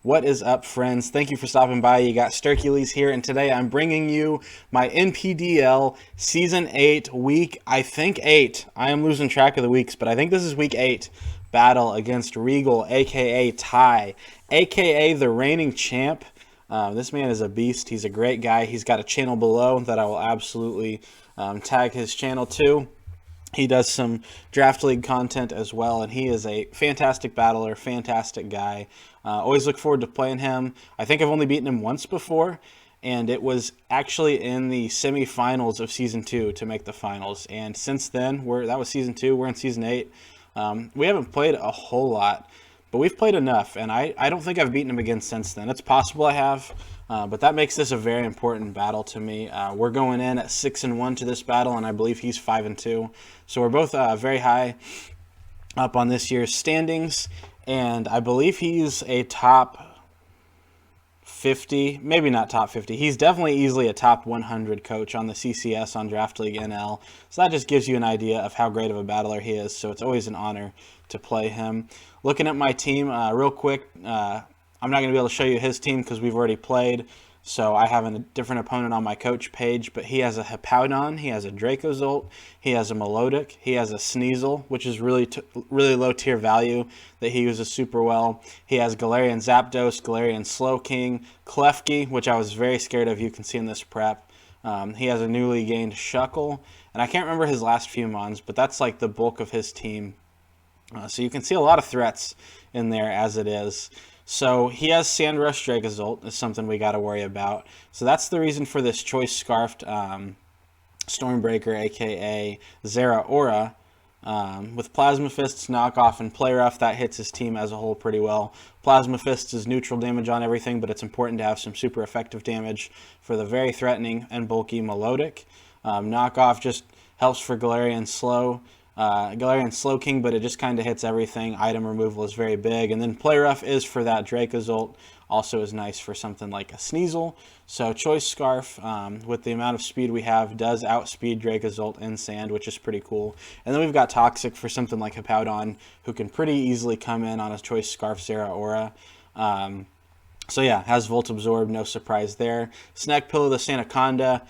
What is up, friends? Thank you for stopping by. You got Sturkules here, and today I'm bringing you my NPDL Season 8, I think 8. I am losing track of the weeks, but I think this is week 8 battle against Regall, aka Ty, aka the reigning champ. This man is a beast. He's a great guy. He's got a channel below that I will absolutely tag his channel to. He does some draft league content as well, and he is a fantastic battler, fantastic guy. Always look forward to playing him. I think I've only beaten him once before, and it was actually in the semifinals of season 2 to make the finals. And since then, that was season 2. We're in season 8. We haven't played a whole lot, but we've played enough, and I don't think I've beaten him again since then. It's possible I have. But that makes this a very important battle to me. We're going in at 6-1 to this battle, and I believe he's 5-2. So we're both very high up on this year's standings, and I believe he's a top 50, maybe not top 50. He's definitely easily a top 100 coach on the CCS on Draft League NL. So that just gives you an idea of how great of a battler he is. So it's always an honor to play him. Looking at my team real quick. I'm not going to be able to show you his team because we've already played, so I have a different opponent on my coach page, but he has a Hippowdon, he has a Dracozolt, he has a Melodic, he has a Sneasel, which is really low tier value that he uses super well. He has Galarian Zapdos, Galarian Slowking, Klefki, which I was very scared of, you can see in this prep. He has a newly gained Shuckle, and I can't remember his last few mons, but that's like the bulk of his team. So you can see a lot of threats in there as it is. So he has Sandrush Dracozolt is something we got to worry about. So that's the reason for this Choice Scarfed Stormbreaker, aka Zeraora. With Plasma Fists, Knockoff, and Play Rough, that hits his team as a whole pretty well. Plasma Fists is neutral damage on everything, but it's important to have some super effective damage for the very threatening and bulky Melodic. Knockoff just helps for Galarian Slowking, but it just kind of hits everything. Item removal is very big. And then Play Rough is for that Dracozolt. Also is nice for something like a Sneasel. So Choice Scarf, with the amount of speed we have, does outspeed Dracozolt in Sand, which is pretty cool. And then we've got Toxic for something like Hippowdon, who can pretty easily come in on a Choice Scarf Zeraora. So yeah, has Volt Absorb, no surprise there. Snack Pillow, the Sandaconda,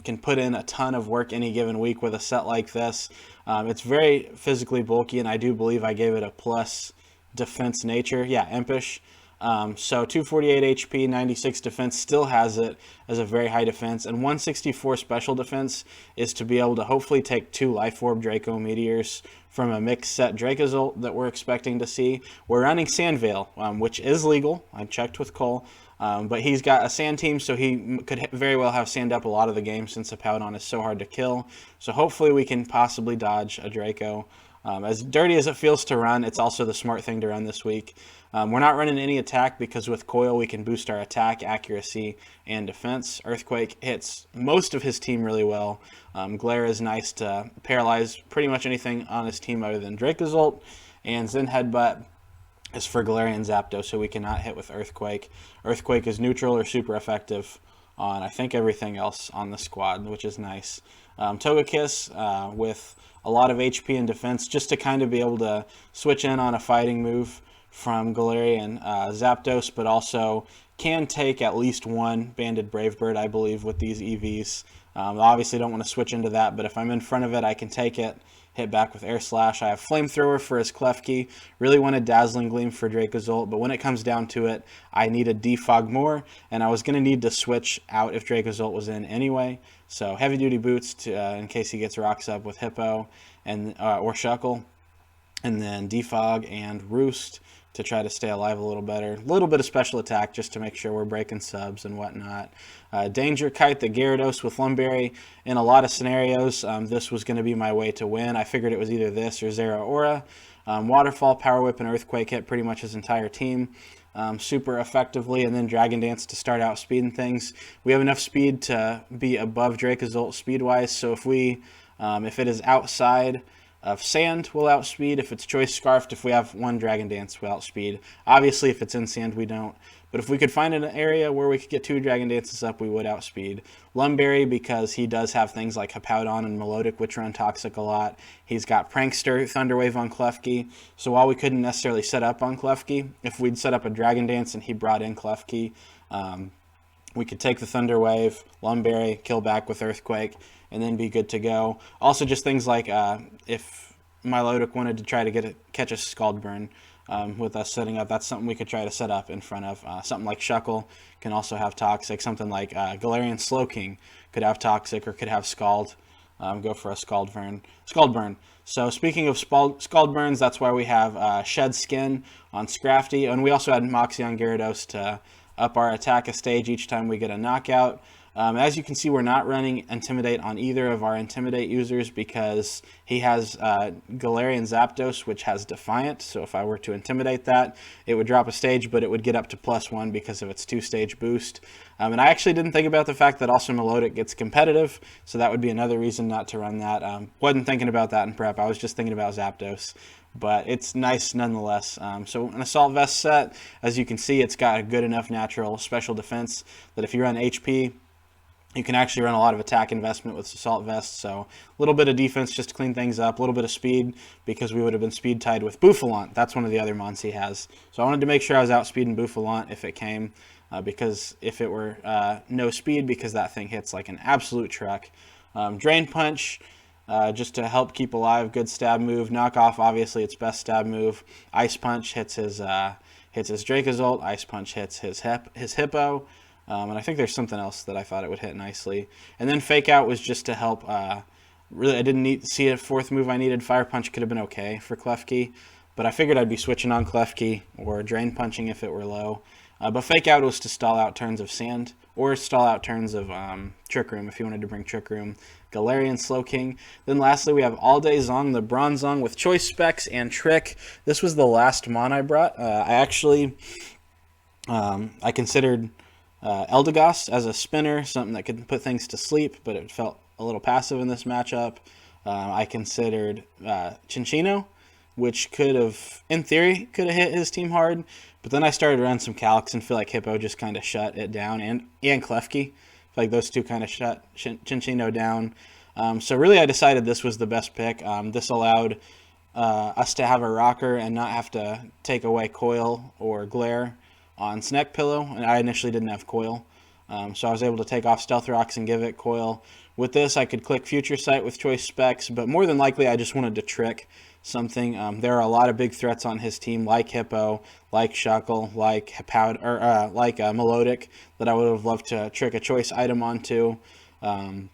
can put in a ton of work any given week with a set like this. It's very physically bulky, and I do believe I gave it a plus defense nature. Yeah, Impish. So 248 HP, 96 defense, still has it as a very high defense, and 164 special defense is to be able to hopefully take 2 Life Orb Draco Meteors from a mixed set Dracozolt that we're expecting to see. We're running Sandveil, which is legal. I checked with Cole. But he's got a sand team, so he could very well have sand up a lot of the game since Hippowdon is so hard to kill. So hopefully we can possibly dodge a Draco. As dirty as it feels to run, it's also the smart thing to run this week. We're not running any attack because with Coil we can boost our attack, accuracy, and defense. Earthquake hits most of his team really well. Glare is nice to paralyze pretty much anything on his team other than Dracozolt. And Zen Headbutt is for Galarian Zapdos, so we cannot hit with Earthquake. Earthquake is neutral or super effective on, I think, everything else on the squad, which is nice. Togekiss with a lot of HP and defense, just to kind of be able to switch in on a fighting move from Galarian Zapdos, but also can take at least one Banded Brave Bird, I believe, with these EVs. Obviously don't want to switch into that, but if I'm in front of it, I can take it, hit back with Air Slash. I have Flamethrower for his Klefki. Really wanted Dazzling Gleam for Dracozolt, but when it comes down to it, I needed Defog more, and I was going to need to switch out if Dracozolt was in anyway. So Heavy Duty Boots to, in case he gets rocks up with Hippo and or Shuckle, and then Defog and Roost to try to stay alive a little better. A little bit of special attack just to make sure we're breaking subs and whatnot. Danger Kite the Gyarados with Lumberry. In a lot of scenarios, this was going to be my way to win. I figured it was either this or Zeraora. Waterfall, Power Whip, and Earthquake hit pretty much his entire team super effectively, and then Dragon Dance to start out speeding things. We have enough speed to be above Dracozolt speed-wise, so if it is outside of Sand, we'll outspeed. If it's Choice Scarfed, if we have one Dragon Dance, we'll outspeed. Obviously, if it's in Sand, we don't. But if we could find an area where we could get 2 Dragon Dances up, we would outspeed. Lumberry, because he does have things like Hippowdon and Melodic, which run Toxic a lot. He's got Prankster, Thunderwave on Klefki. So while we couldn't necessarily set up on Klefki, if we'd set up a Dragon Dance and he brought in Klefki, we could take the Thunderwave, Lumberry, kill back with Earthquake, and then be good to go. Also, just things like if Milotic wanted to try to catch a Scald Burn with us setting up, that's something we could try to set up in front of. Something like Shuckle can also have Toxic. Something like Galarian Slowking could have Toxic or could have Scald. Go for a Scald Burn. So speaking of Scald Burns, that's why we have Shed Skin on Scrafty, and we also had Moxie on Gyarados to up our attack a stage each time we get a knockout. As you can see, we're not running Intimidate on either of our Intimidate users because he has Galarian Zapdos, which has Defiant. So if I were to Intimidate that, it would drop a stage, but it would get up to +1 because of its 2-stage boost. And I actually didn't think about the fact that also Melodic gets competitive, so that would be another reason not to run that. Wasn't thinking about that in prep. I was just thinking about Zapdos. But it's nice nonetheless. So an Assault Vest set, as you can see, it's got a good enough natural special defense that if you run HP, you can actually run a lot of attack investment with Assault Vest. So a little bit of defense just to clean things up, a little bit of speed because we would have been speed tied with Bouffalant. That's one of the other mons he has. So I wanted to make sure I was outspeeding Bouffalant if it came, because if it were no speed, because that thing hits like an absolute truck. Drain Punch, just to help keep alive, good stab move. Knock Off, obviously its best stab move. Ice Punch hits his Dracozolt. Ice Punch hits his Hippo. And I think there's something else that I thought it would hit nicely. And then Fake Out was just to help. Really, I didn't see a 4th move I needed. Fire Punch could have been okay for Klefki, but I figured I'd be switching on Klefki or Drain Punching if it were low. But Fake Out was to stall out turns of Sand or stall out turns of Trick Room if you wanted to bring Trick Room. Galarian Slowking. Then lastly, we have All Day Zong, the Bronzong with Choice Specs and Trick. This was the last mon I brought. I considered Eldegoss as a spinner, something that could put things to sleep, but it felt a little passive in this matchup. I considered Chinchino, which could have, in theory, could have hit his team hard, but then I started to run some calcs and feel like Hippo just kind of shut it down, and Klefki. Like those two kind of shut Chinchino down. So really I decided this was the best pick. This allowed us to have a rocker and not have to take away Coil or Glare on Snack Pillow, and I initially didn't have Coil. So I was able to take off Stealth Rocks and give it Coil. With this, I could click Future Sight with Choice Specs, but more than likely I just wanted to trick something. There are a lot of big threats on his team, like Hippo, like Shuckle, like Melodic, that I would have loved to trick a choice item onto. And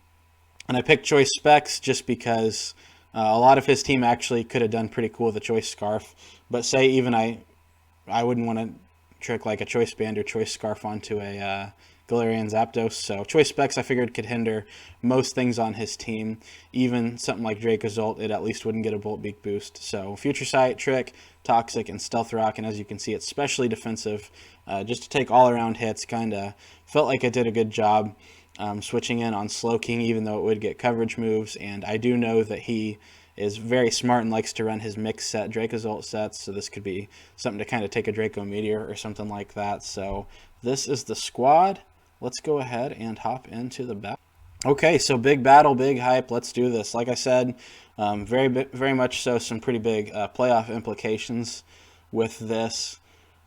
I picked Choice Specs just because a lot of his team actually could have done pretty cool with a Choice Scarf. But say even I wouldn't want to trick like a Choice Band or Choice Scarf onto a Galarian Zapdos. So Choice Specs I figured could hinder most things on his team. Even something like Dracozolt, it at least wouldn't get a Bolt Beak boost. So Future Sight, Trick, Toxic, and Stealth Rock, and as you can see, it's especially defensive. Just to take all-around hits, kind of felt like it did a good job switching in on Slowking, even though it would get coverage moves. And I do know that he is very smart and likes to run his mix set Dracozolt sets, so this could be something to kind of take a Draco Meteor or something like that. So this is the squad. Let's go ahead and hop into the battle. Okay, so big battle, big hype. Let's do this. Like I said, very much so some pretty big playoff implications with this.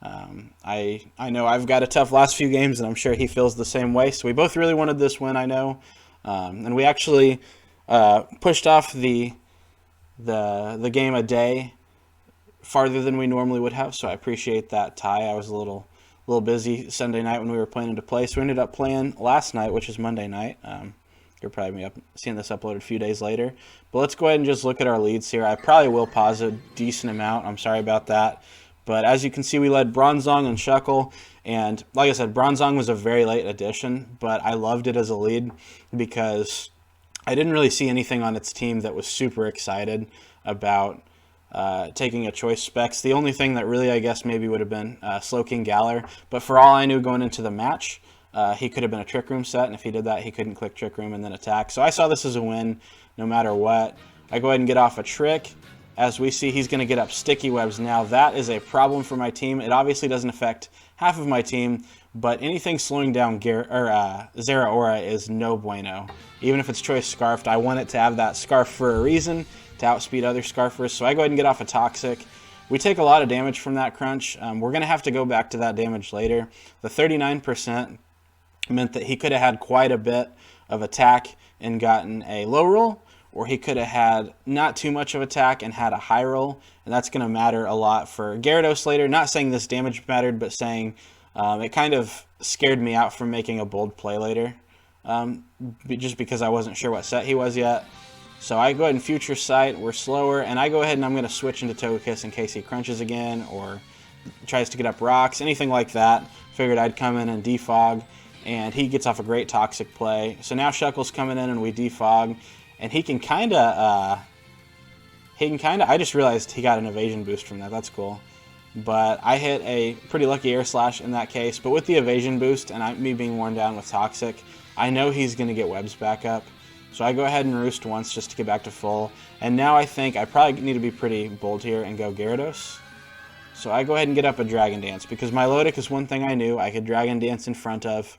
I know I've got a tough last few games, and I'm sure he feels the same way. So we both really wanted this win, I know. And we actually pushed off the game a day farther than we normally would have, so I appreciate that tie. I was a little busy Sunday night when we were planning to play, so we ended up playing last night, which is Monday night. You're probably seeing this uploaded a few days later. But let's go ahead and just look at our leads here. I probably will pause a decent amount. I'm sorry about that. But as you can see, we led Bronzong and Shuckle. And like I said, Bronzong was a very late addition, but I loved it as a lead because I didn't really see anything on its team that was super excited about taking a Choice Specs. The only thing that really, I guess, maybe would have been Slowking Galar. But for all I knew going into the match, he could have been a Trick Room set, and if he did that, he couldn't click Trick Room and then attack. So I saw this as a win no matter what. I go ahead and get off a trick. As we see, he's going to get up sticky webs now. That is a problem for my team. It obviously doesn't affect half of my team, but anything slowing down Zeraora is no bueno. Even if it's choice scarfed, I want it to have that scarf for a reason, to outspeed other scarfers. So I go ahead and get off a toxic. We take a lot of damage from that crunch. We're going to have to go back to that damage later. The 39% meant that he could have had quite a bit of attack and gotten a low roll, or he could have had not too much of attack and had a high roll, and that's going to matter a lot for Gyarados later. Not saying this damage mattered, but saying it kind of scared me out from making a bold play later, just because I wasn't sure what set he was yet. So I go ahead and Future Sight, we're slower, and I go ahead and I'm going to switch into Togekiss in case he crunches again or tries to get up rocks, anything like that. Figured I'd come in and defog, and he gets off a great Toxic play. So now Shuckle's coming in and we defog, and he can kind of, I just realized he got an evasion boost from that. That's cool. But I hit a pretty lucky Air Slash in that case. But with the evasion boost and me being worn down with Toxic, I know he's going to get webs back up. So I go ahead and roost once just to get back to full. And now I think I probably need to be pretty bold here and go Gyarados. So I go ahead and get up a Dragon Dance, because my Milotic is one thing I knew I could Dragon Dance in front of.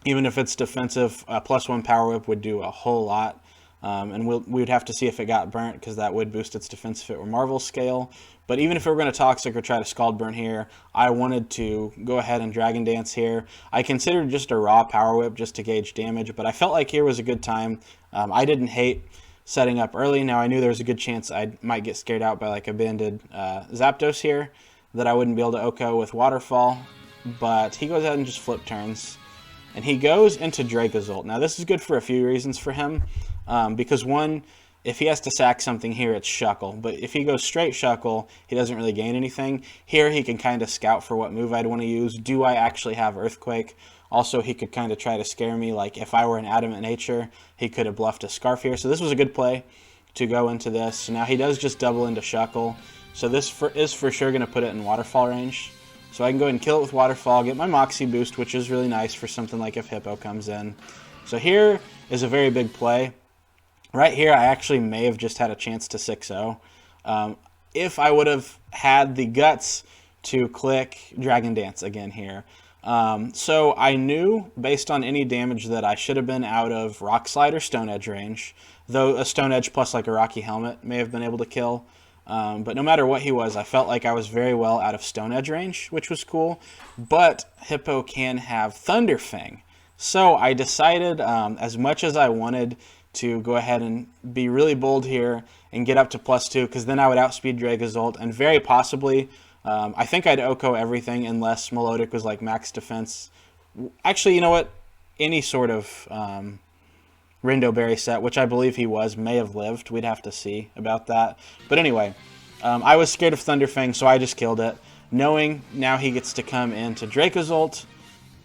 Even if it's defensive, a +1 Power Whip would do a whole lot. And we'd have to see if it got burnt, because that would boost its defense if it were Marvel scale. But even if we were going to Toxic or try to Scald Burn here, I wanted to go ahead and Dragon Dance here. I considered just a raw Power Whip just to gauge damage, but I felt like here was a good time. I didn't hate setting up early. Now I knew there was a good chance I might get scared out by like a banded Zapdos here, that I wouldn't be able to OHKO with Waterfall. But he goes ahead and just flip turns. And he goes into Dracozolt. Now this is good for a few reasons for him. Because one, if he has to sack something here, it's Shuckle. But if he goes straight Shuckle, he doesn't really gain anything. Here he can kind of scout for what move I'd want to use. Do I actually have Earthquake? Also, he could kind of try to scare me. Like if I were an Adamant Nature, he could have bluffed a Scarf here. So this was a good play to go into this. So now he does just double into Shuckle. So this is for sure going to put it in Waterfall range. So I can go ahead and kill it with Waterfall, get my Moxie boost, which is really nice for something like if Hippo comes in. So here is a very big play. Right here, I actually may have just had a chance to 6-0. If I would have had the guts to click Dragon Dance again here. So I knew, based on any damage, that I should have been out of Rock Slide or Stone Edge range, though a Stone Edge plus like a Rocky Helmet may have been able to kill. But no matter what he was, I felt like I was very well out of Stone Edge range, which was cool. But Hippo can have Thunder Fang. So I decided, as much as I wanted to go ahead and be really bold here and get up to +2, because then I would outspeed Dracozolt, and very possibly, I think I'd OHKO everything unless Milotic was like max defense. Actually, you know what? Any sort of Rindo Berry set, which I believe he was, may have lived. We'd have to see about that. But anyway, I was scared of Thunderfang, so I just killed it, knowing now he gets to come into Dracozolt,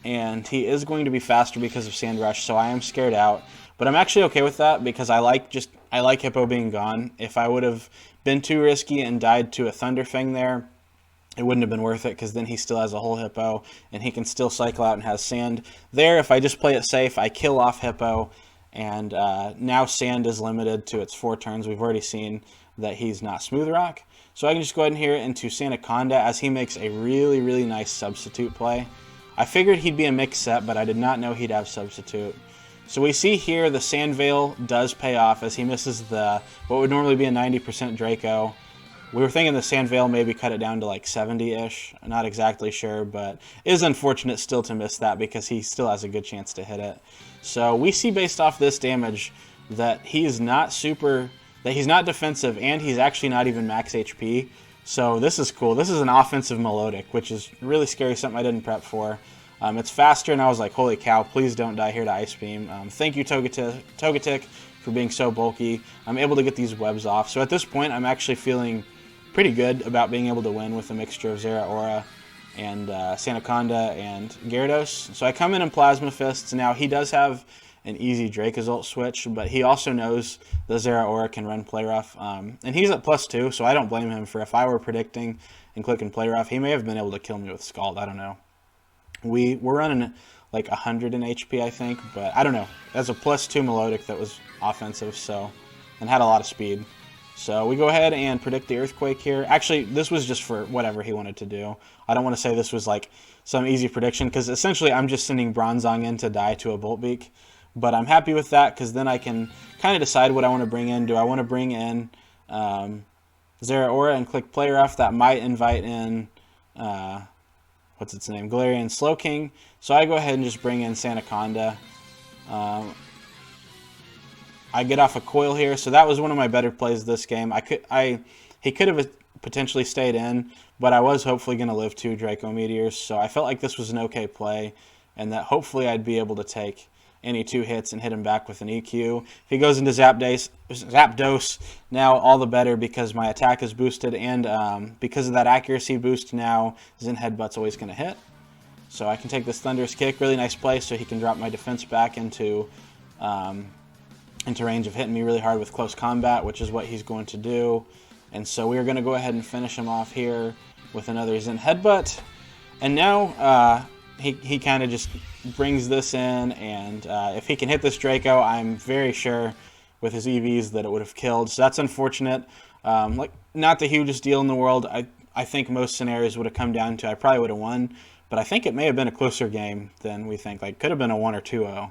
and he is going to be faster because of Sand Rush, so I am scared out. But I'm actually okay with that, because I like Hippo being gone. If I would have been too risky and died to a Thunderfang there, it wouldn't have been worth it, because then he still has a whole Hippo, and he can still cycle out and has Sand. There, if I just play it safe, I kill off Hippo, and now Sand is limited to its 4 turns. We've already seen that he's not Smooth Rock. So I can just go ahead and here into Sandaconda, as he makes a really, really nice substitute play. I figured he'd be a mixed set, but I did not know he'd have substitute. So we see here the Sand Veil does pay off, as he misses the what would normally be a 90% Draco. We were thinking the Sand Veil maybe cut it down to like 70-ish. I'm not exactly sure, but it is unfortunate still to miss that, because he still has a good chance to hit it. So we see based off this damage that he's not defensive, and he's actually not even max HP. So this is cool. This is an offensive Milotic, which is really scary, something I didn't prep for. It's faster, and I was like, holy cow, please don't die here to Ice Beam. Thank you, Togetic, for being so bulky. I'm able to get these webs off. So at this point, I'm actually feeling pretty good about being able to win with a mixture of Zeraora and Sandaconda and Gyarados. So I come in Plasma Fists. Now, he does have an easy Dracozolt switch, but he also knows the Zeraora can run Play Rough. And he's at +2, so I don't blame him for, if I were predicting and clicking Play Rough, he may have been able to kill me with Scald. I don't know. We're running like 100 in HP, I think, but I don't know. That's a +2 Milotic that was offensive, so and had a lot of speed. So we go ahead and predict the Earthquake here. Actually, this was just for whatever he wanted to do. I don't want to say this was like some easy prediction, because essentially I'm just sending Bronzong in to die to a Boltbeak. But I'm happy with that, because then I can kind of decide what I want to bring in. Do I want to bring in Zeraora and click Play Rough? That might invite in, what's its name, Galarian Slowking. So I go ahead and just bring in Sandaconda. I get off a coil here, so that was one of my better plays this game. He could have potentially stayed in, but I was hopefully going to live 2 Draco Meteors, so I felt like this was an okay play, and that hopefully I'd be able to take any 2 hits and hit him back with an EQ. If he goes into Zapdos, now all the better, because my attack is boosted, and because of that accuracy boost now, Zen Headbutt's always going to hit. So I can take this Thunderous Kick, really nice play, so he can drop my defense back into range of hitting me really hard with close combat, which is what he's going to do. And so we're going to go ahead and finish him off here with another Zen Headbutt. And now he kind of just brings this in, and if he can hit this Draco, I'm very sure with his EVs that it would have killed. So that's unfortunate. Like, not the hugest deal in the world. I think most scenarios would have come down to I probably would have won, but I think it may have been a closer game than we think. Like, could have been a 1 or 2-0.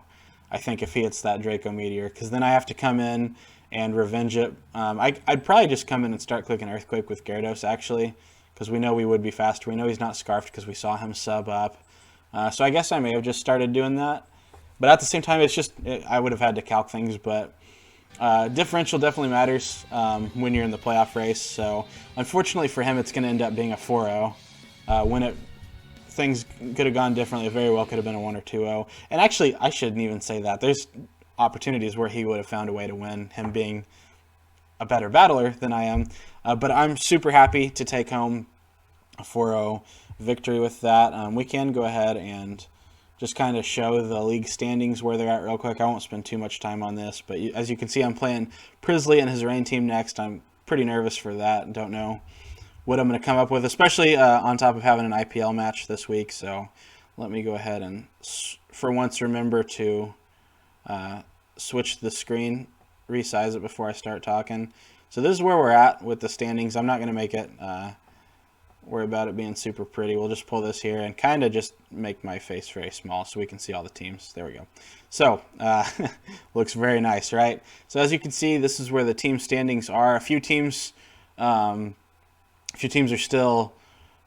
I think if he hits that Draco Meteor, because then I have to come in and revenge it. I'd probably just come in and start clicking Earthquake with Gyarados, actually, because we know we would be faster. We know he's not Scarfed because we saw him sub up. So I guess I may have just started doing that. But at the same time, I would have had to calc things. But differential definitely matters when you're in the playoff race. So unfortunately for him, it's going to end up being a 4-0. Things could have gone differently. It very well could have been a 1 or 2-0. And actually, I shouldn't even say that. There's opportunities where he would have found a way to win, him being a better battler than I am. But I'm super happy to take home a 4-0 victory with that. We can go ahead and just kind of show the league standings where they're at real quick. I won't spend too much time on this, but as you can see, I'm playing Prisley and his rain team next. I'm pretty nervous for that. Don't know what I'm going to come up with, especially on top of having an IPL match this week. So let me go ahead and, for once, remember to switch the screen, resize it before I start talking. So this is where we're at with the standings. I'm not going to make it worry about it being super pretty. We'll just pull this here and kind of just make my face very small so we can see all the teams. There we go. So looks very nice, right? So as you can see, this is where the team standings are. A few teams are still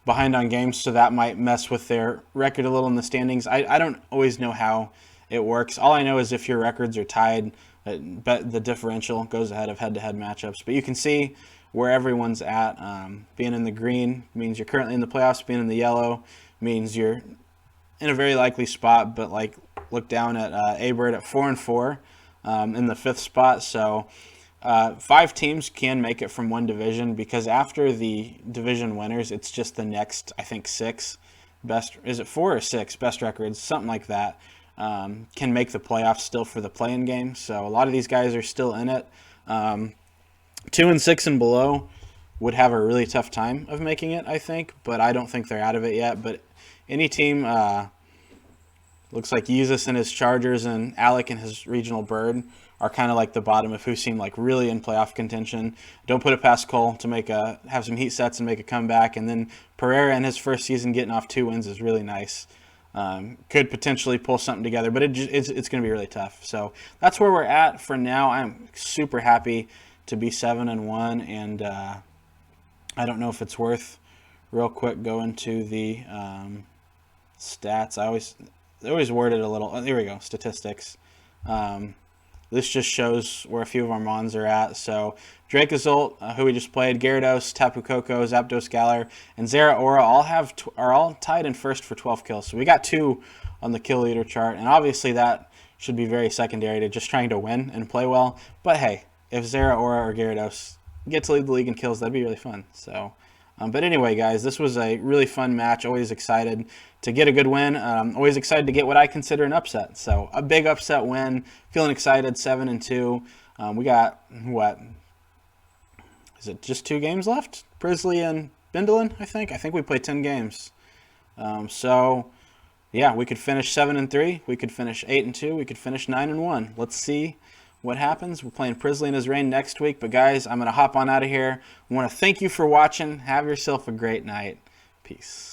behind on games, so that might mess with their record a little in the standings. I don't always know how it works. All I know is if your records are tied, the differential goes ahead of head-to-head matchups. But you can see where everyone's at. Being in the green means you're currently in the playoffs. Being in the yellow means you're in a very likely spot. But like, look down at A-Bird at 4-4 in the 5th spot. So 5 teams can make it from one division, because after the division winners, it's just the next, I think, 6 best. Is it 4 or 6 best records? Something like that. Can make the playoffs still for the play-in game. So a lot of these guys are still in it. 2 and 6 and below would have a really tough time of making it, I think, but I don't think they're out of it yet. But any team, looks like Yeezus and his Chargers and Alec and his Regional Bird are kind of like the bottom of who seem like really in playoff contention. Don't put it past Cole to have some heat sets and make a comeback. And then Pereira in his first season getting off 2 wins is really nice. Could potentially pull something together, but it's going to be really tough. So that's where we're at for now. I'm super happy to be 7-1, and I don't know if it's worth real quick going to the stats. They always word it a little. Here we go, statistics. This just shows where a few of our mons are at. So Dracozolt, who we just played, Gyarados, Tapu Koko, Zapdos, Galar, and Zeraora are all tied in first for 12 kills. So we got 2 on the kill leader chart, and obviously that should be very secondary to just trying to win and play well. But hey, if Zeraora or Gyarados get to lead the league in kills, that'd be really fun. So, but anyway, guys, this was a really fun match. Always excited to get a good win. Always excited to get what I consider an upset. So a big upset win. Feeling excited. 7-2. We got what? Is it just 2 games left? Prisley and Bindolin, I think. I think we played 10 games. So yeah, we could finish 7-3. We could finish 8-2. We could finish 9-1. Let's see what happens. We're playing Prisley in his Reign next week. But guys, I'm going to hop on out of here. I want to thank you for watching. Have yourself a great night. Peace.